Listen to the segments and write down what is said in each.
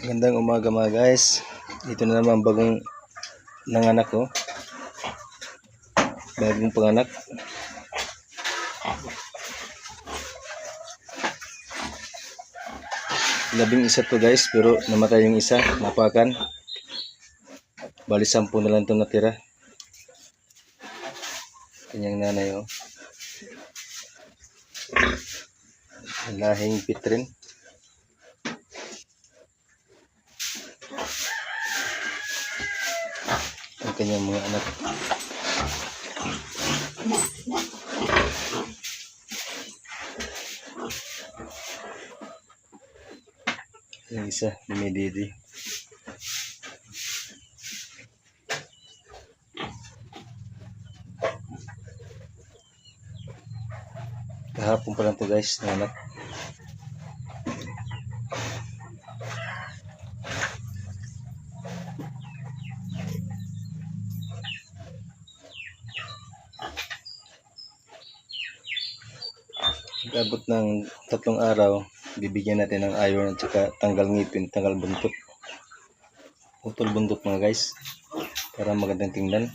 Gandang umaga mga guys. Dito na naman bagong nanganak ko. Bagong panganak. Labing-1 to guys, pero namatay yung isa, napakan. Bali 10 na lang itong natira. Kanyang nanay oh. Lahing pitrin. Ang kanyang mga anak. Yung isa, dumididi. Kahapon pa lang to guys, nanak. Abot ng 3 araw, bibigyan natin ng iron at saka tanggal ngipin, tanggal buntot. Utol buntot mga guys, para magandang tingnan.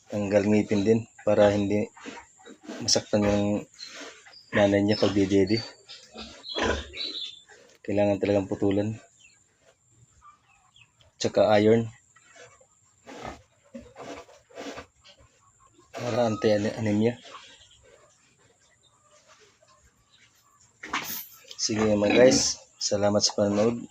Tanggal ngipin din, para hindi masaktan yung nanay niya pag didedi. Kailangan talagang putulan. Tsaka iron. Para anti-anemia. Sige mga guys, salamat sa panonood.